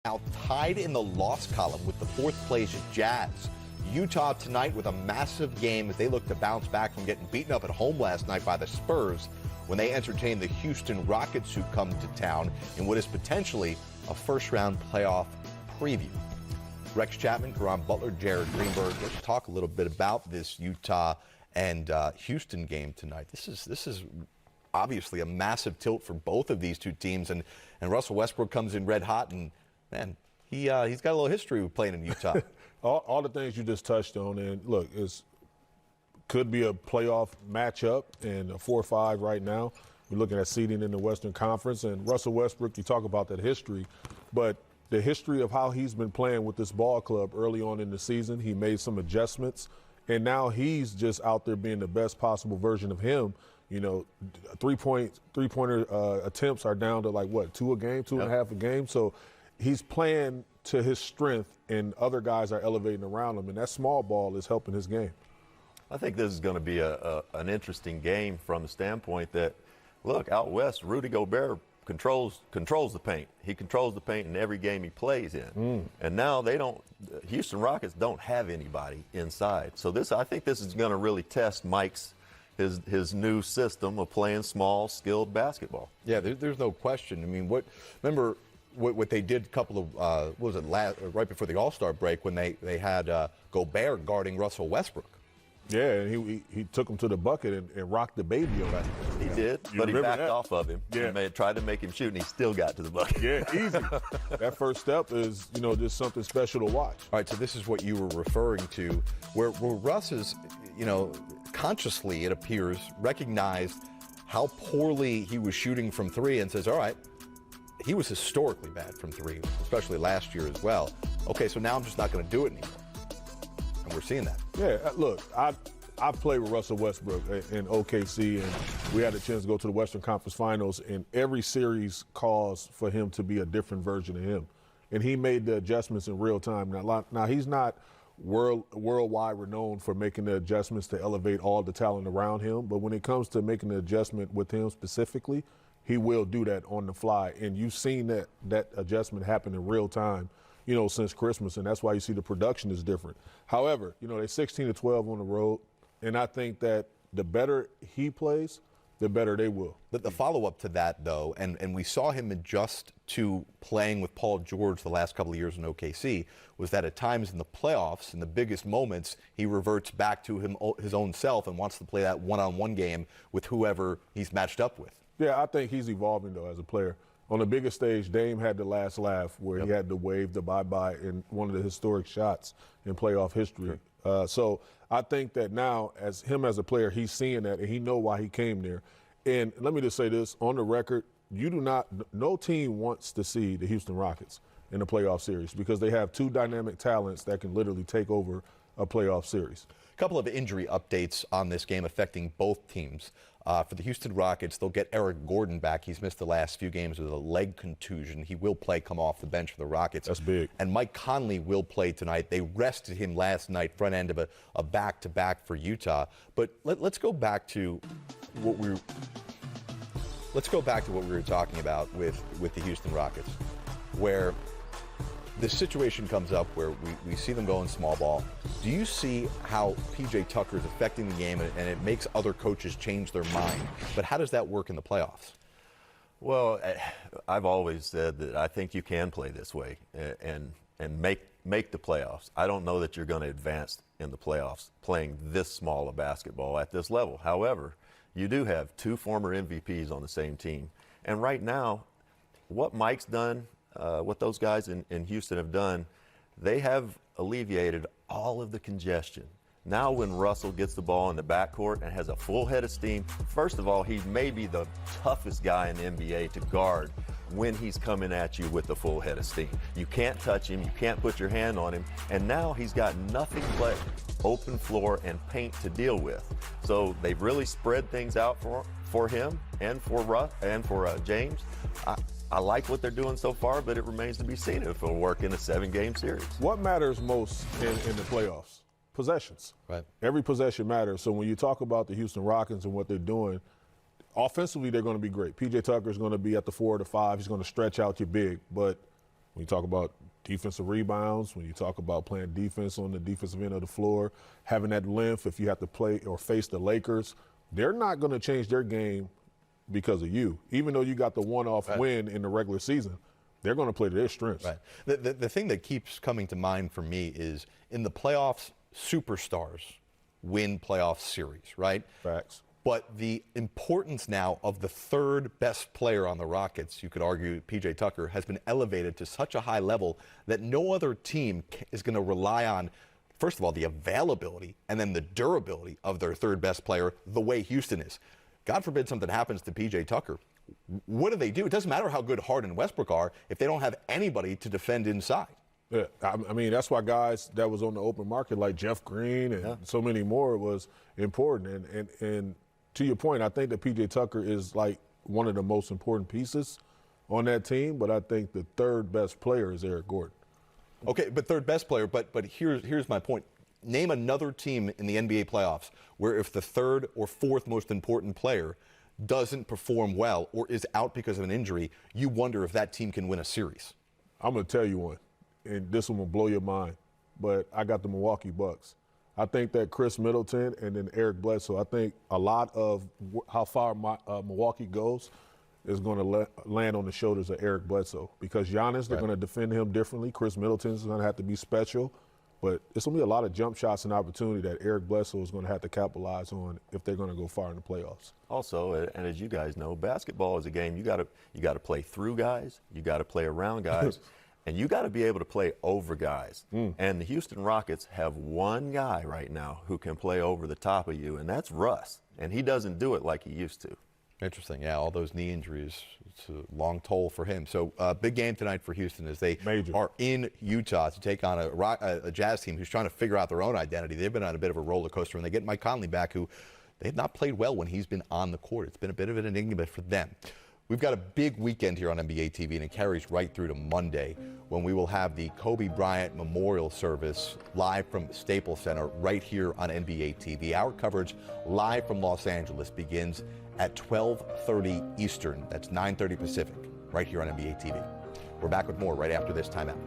Now tied in the loss column with the fourth place Jazz. Utah tonight with a massive game as they look to bounce back from getting beaten up at home last night by the Spurs when they entertain the Houston Rockets, who come to town in what is potentially a first-round playoff preview. Rex Chapman, Karan Butler, Jared Greenberg. Let's talk a little bit about this Utah and Houston game tonight. This is obviously a massive tilt for both of these two teams, and Russell Westbrook comes in red hot, and man, he's got a little history with playing in Utah. all the things you just touched on, and look, could be a playoff matchup and a 4-5 right now. We're looking at seeding in the Western Conference, and Russell Westbrook, you talk about that history, but the history of how he's been playing with this ball club early on in the season, he made some adjustments, and now he's just out there being the best possible version of him. You know, three-pointer attempts are down to like, what, 2 a game, 2.5 a game? So he's playing to his strength, and other guys are elevating around him, and that small ball is helping his game. I think this is going to be an interesting game from the standpoint that, look, out west, Rudy Gobert controls the paint. He controls the paint in every game he plays in. And now Houston Rockets don't have anybody inside. So I think this is going to really test his new system of playing small, skilled basketball. Yeah, there's no question. I mean, remember what they did a couple of, right before the All-Star break when they had Gobert guarding Russell Westbrook. Yeah, and he took him to the bucket and rocked the baby on that. He did, but he backed off of him. Yeah. Tried to make him shoot, and he still got to the bucket. Yeah, easy. That first step is, just something special to watch. All right, so this is what you were referring to, where Russ is, consciously, it appears, recognized how poorly he was shooting from three and says, all right, he was historically bad from three, especially last year as well. Okay, so now I'm just not going to do it anymore. And we're seeing that. Yeah, look, I've played with Russell Westbrook in OKC, and we had a chance to go to the Western Conference Finals, and every series calls for him to be a different version of him. And he made the adjustments in real time. Now he's not worldwide renowned for making the adjustments to elevate all the talent around him, but when it comes to making the adjustment with him specifically, he will do that on the fly. And you've seen that adjustment happen in real time, since Christmas, and that's why you see the production is different. However, they're 16-12 on the road, and I think that the better he plays, the better they will. The follow-up to that, though, and we saw him adjust to playing with Paul George the last couple of years in OKC, was that at times in the playoffs, in the biggest moments, he reverts back to his own self and wants to play that one-on-one game with whoever he's matched up with. Yeah, I think he's evolving, though, as a player. On the biggest stage, Dame had the last laugh where he had to wave the bye-bye in one of the historic shots in playoff history. So I think that now, as a player, he's seeing that, and he know why he came there. And let me just say this, on the record, no team wants to see the Houston Rockets in a playoff series because they have two dynamic talents that can literally take over a playoff series. A couple of injury updates on this game affecting both teams. For the Houston Rockets, they'll get Eric Gordon back. He's missed the last few games with a leg contusion. He will come off the bench for the Rockets. That's big. And Mike Conley will play tonight. They rested him last night, front end of a back-to-back for Utah. But let's go back to what we were talking about with the Houston Rockets, where the situation comes up where we see them going small ball. Do you see how P.J. Tucker is affecting the game and it makes other coaches change their mind? But how does that work in the playoffs? Well, I've always said that I think you can play this way and make the playoffs. I don't know that you're going to advance in the playoffs playing this small of basketball at this level. However, you do have two former MVPs on the same team. And right now, what Mike's done, what those guys in Houston have done, they have alleviated all of the congestion. Now when Russell gets the ball in the backcourt and has a full head of steam, first of all, he may be the toughest guy in the NBA to guard when he's coming at you with the full head of steam. You can't touch him, you can't put your hand on him, and now he's got nothing but open floor and paint to deal with. So they've really spread things out for him and for James. I like what they're doing so far, but it remains to be seen if it'll work in a 7-game series. What matters most in the playoffs? Possessions. Right. Every possession matters. So when you talk about the Houston Rockets and what they're doing, offensively they're going to be great. P.J. Tucker is going to be at the 4 or the 5. He's going to stretch out your big. But When you talk about defensive rebounds, when you talk about playing defense on the defensive end of the floor, having that length if you have to play or face the Lakers, they're not going to change their game because of you. Even though you got the one-off win in the regular season, they're going to play to their strengths. Right. The thing that keeps coming to mind for me is in the playoffs, superstars win playoff series, right? Facts. But the importance now of the third best player on the Rockets, you could argue P.J. Tucker, has been elevated to such a high level that no other team is going to rely on, first of all, the availability and then the durability of their third best player the way Houston is. God forbid something happens to P.J. Tucker. What do they do? It doesn't matter how good Harden and Westbrook are if they don't have anybody to defend inside. Yeah, I mean, that's why guys that was on the open market like Jeff Green and so many more was important. And to your point, I think that P.J. Tucker is like one of the most important pieces on that team, but I think the third best player is Eric Gordon. Okay, but third best player, but here's my point. Name another team in the NBA playoffs where if the third or fourth most important player doesn't perform well or is out because of an injury, you wonder if that team can win a series. I'm going to tell you one, and this one will blow your mind, but I got the Milwaukee Bucks. I think that Chris Middleton and then Eric Bledsoe, I think a lot of how far Milwaukee goes is going to land on the shoulders of Eric Bledsoe because Giannis, they're going to defend him differently. Chris Middleton is going to have to be special. But it's going to be a lot of jump shots and opportunity that Eric Bledsoe is going to have to capitalize on if they're going to go far in the playoffs. Also, and as you guys know, basketball is a game you got to play through guys, you got to play around guys, and you got to be able to play over guys. And the Houston Rockets have one guy right now who can play over the top of you, and that's Russ. And he doesn't do it like he used to. Interesting. Yeah, all those knee injuries, it's a long toll for him. So big game tonight for Houston as they are in Utah to take on a Jazz team who's trying to figure out their own identity. They've been on a bit of a roller coaster, and they get Mike Conley back, who they've not played well when he's been on the court. It's been a bit of an enigma for them. We've got a big weekend here on NBA TV, and it carries right through to Monday when we will have the Kobe Bryant Memorial Service live from Staples Center right here on NBA TV. Our coverage live from Los Angeles begins at 12:30 Eastern. That's 9:30 Pacific, right here on NBA TV. We're back with more right after this timeout.